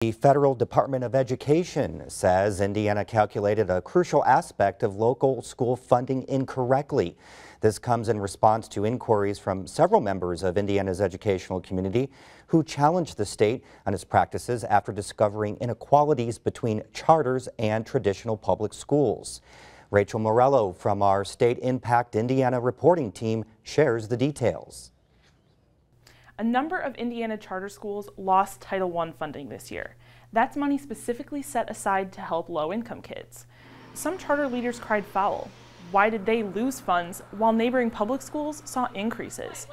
The Federal Department of Education says Indiana calculated a crucial aspect of local school funding incorrectly. This comes in response to inquiries from several members of Indiana's educational community who challenged the state on its practices after discovering inequalities between charters and traditional public schools. Rachel Morello from our State Impact Indiana reporting team shares the details. A number of Indiana charter schools lost Title I funding this year. That's money specifically set aside to help low-income kids. Some charter leaders cried foul. Why did they lose funds while neighboring public schools saw increases?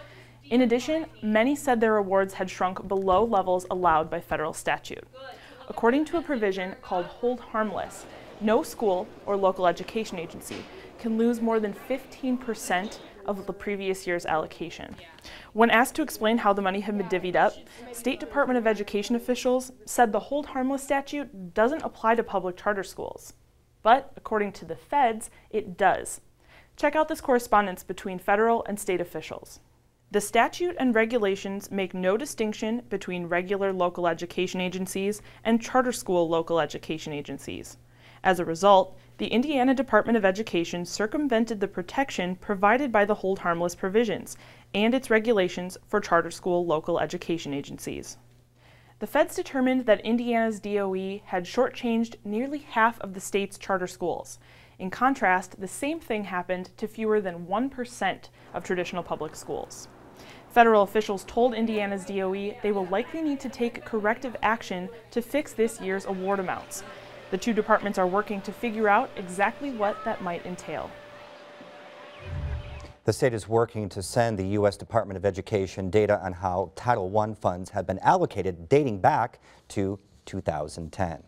In addition, many said their awards had shrunk below levels allowed by federal statute. According to a provision called Hold Harmless, no school or local education agency can lose more than 15% of the previous year's allocation. When asked to explain how the money had been divvied up, State Department of Education officials said the Hold Harmless statute doesn't apply to public charter schools. But according to the feds, it does. Check out this correspondence between federal and state officials. The statute and regulations make no distinction between regular local education agencies and charter school local education agencies. As a result, the Indiana Department of Education circumvented the protection provided by the Hold Harmless provisions and its regulations for charter school local education agencies. The feds determined that Indiana's DOE had shortchanged nearly half of the state's charter schools. In contrast, the same thing happened to fewer than 1% of traditional public schools. Federal officials told Indiana's DOE they will likely need to take corrective action to fix this year's award amounts. The two departments are working to figure out exactly what that might entail. The state is working to send the U.S. Department of Education data on how Title I funds have been allocated dating back to 2010.